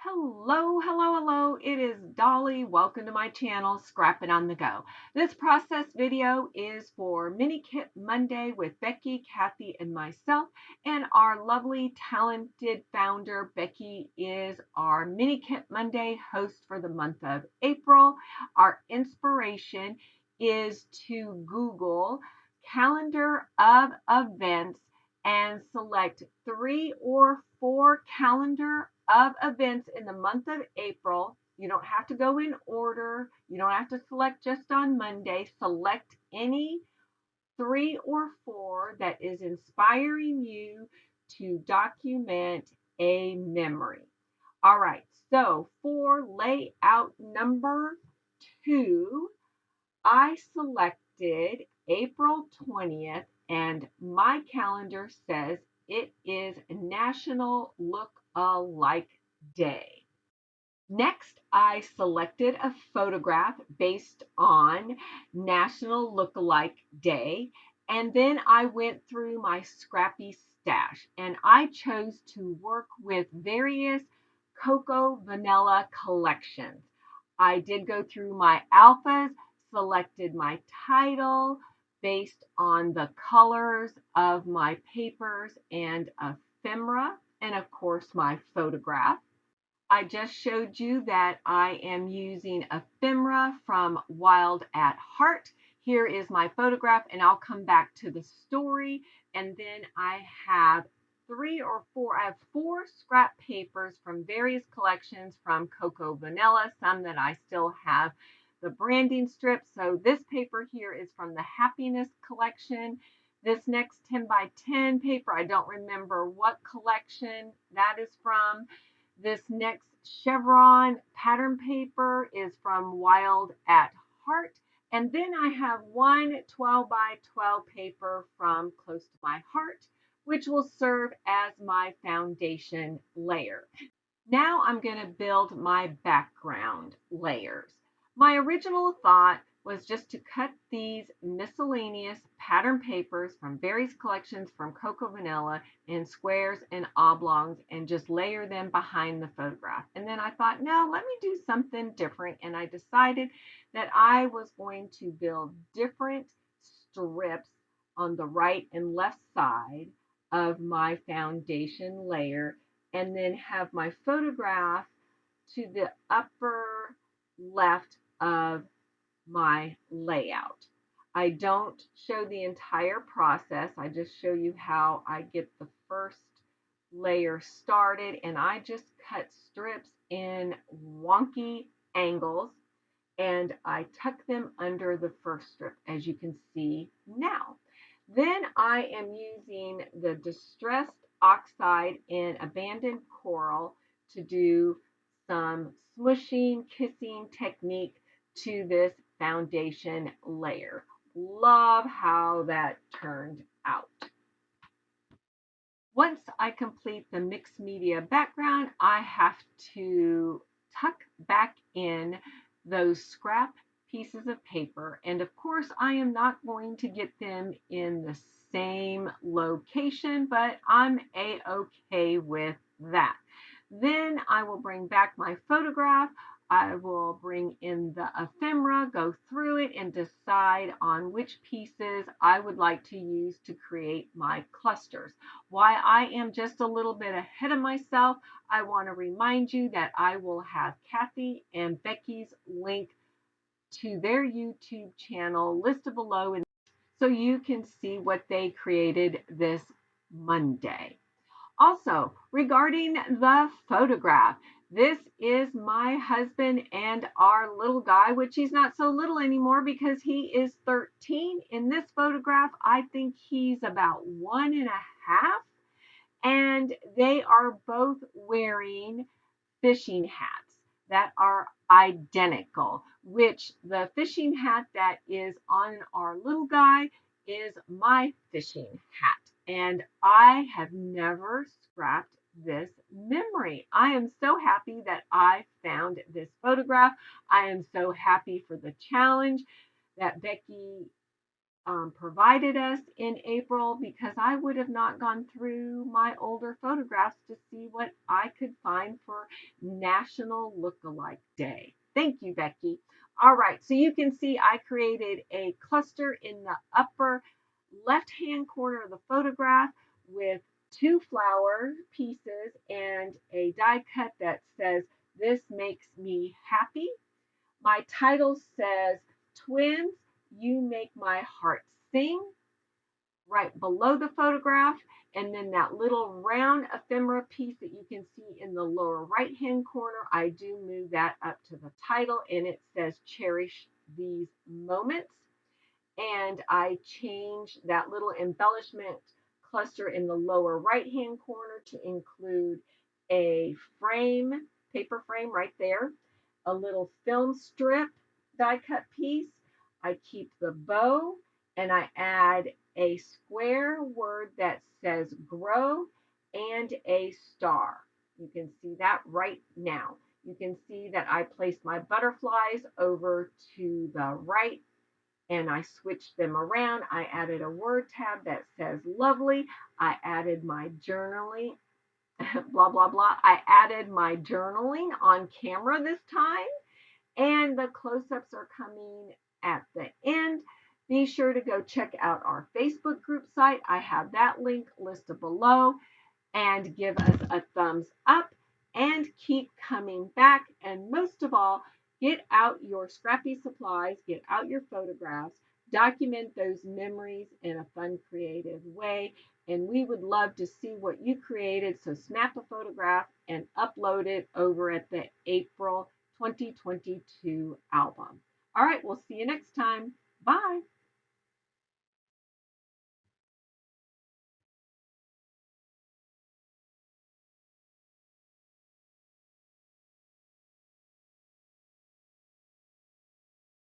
Hello, hello, hello. It is Dolly. Welcome to my channel, Scrapping on the Go. This process video is for Mini Kit Monday with Becky, Kathy, and myself. And our lovely, talented founder, Becky, is our Mini Kit Monday host for the month of April. Our inspiration is to Google calendar of events and select 3 or 4 calendar of events in the month of April. You don't have to go in order. You don't have to select just on Monday. Select any 3 or 4 that is inspiring you to document a memory. All right, so for layout number 2, I selected April 20th, and my calendar says it is National Look-alike Day. Next, I selected a photograph based on National Look-alike Day, and then I went through my scrappy stash, and I chose to work with various cocoa vanilla collections. I did go through my alphas, selected my title based on the colors of my papers and ephemera, and of course my photograph. I just showed you that I am using ephemera from Wild at Heart. Here is my photograph, and I'll come back to the story. And then I have 3 or 4, I have 4 scrap papers from various collections from Cocoa Vanilla, some that I still have the branding strips. So this paper here is from the Happiness collection. This next 10 by 10 paper, I don't remember what collection that is from. This next chevron pattern paper is from Wild at Heart. And then I have one 12 by 12 paper from Close to My Heart, which will serve as my foundation layer. Now I'm going to build my background layers. My original thought was just to cut these miscellaneous pattern papers from various collections from Cocoa Vanilla in squares and oblongs and just layer them behind the photograph. And then I thought, no, let me do something different. And I decided that I was going to build different strips on the right and left side of my foundation layer, and then have my photograph to the upper left of my layout. I don't show the entire process. I just show you how I get the first layer started, and I just cut strips in wonky angles, and I tuck them under the first strip, as you can see now. Then I am using the Distressed Oxide in Abandoned Coral to do some smushing, kissing technique to this foundation layer. Love how that turned out. Once I complete the mixed media background, I have to tuck back in those scrap pieces of paper. And of course, I am not going to get them in the same location, but I'm a-okay with that. Then I will bring back my photograph. I will bring in the ephemera, go through it, and decide on which pieces I would like to use to create my clusters. Why I am just a little bit ahead of myself, I want to remind you that I will have Kathy and Becky's link to their YouTube channel listed below, so you can see what they created this Monday. Also, regarding the photograph, this is my husband and our little guy, which he's not so little anymore because he is 13. In this photograph, I think he's about 1.5, and they are both wearing fishing hats that are identical, which the fishing hat that is on our little guy is my fishing hat. And I have never scrapped this memory. I am so happy that I found this photograph. I am so happy for the challenge that Becky provided us in April, because I would have not gone through my older photographs to see what I could find for National Lookalike Day. Thank you, Becky. All right, so you can see I created a cluster in the upper left-hand corner of the photograph with two flower pieces and a die cut that says, "This makes me happy." My title says, "Twins, you make my heart sing," right below the photograph. And then that little round ephemera piece that you can see in the lower right hand corner, I do move that up to the title, and it says, "Cherish these moments." And I change that little embellishment cluster in the lower right hand corner to include a frame, paper frame right there, a little film strip die cut piece. I keep the bow, and I add a square word that says grow and a star. You can see that right now. You can see that I placed my butterflies over to the right, and I switched them around. I added a word tab that says lovely. I added my journaling, blah, blah, blah. I added my journaling on camera this time, and the close-ups are coming at the end. Be sure to go check out our Facebook group site. I have that link listed below, and give us a thumbs up and keep coming back. And most of all, get out your scrappy supplies, get out your photographs, document those memories in a fun, creative way. And we would love to see what you created. So snap a photograph and upload it over at the April 2022 album. All right, we'll see you next time. Bye.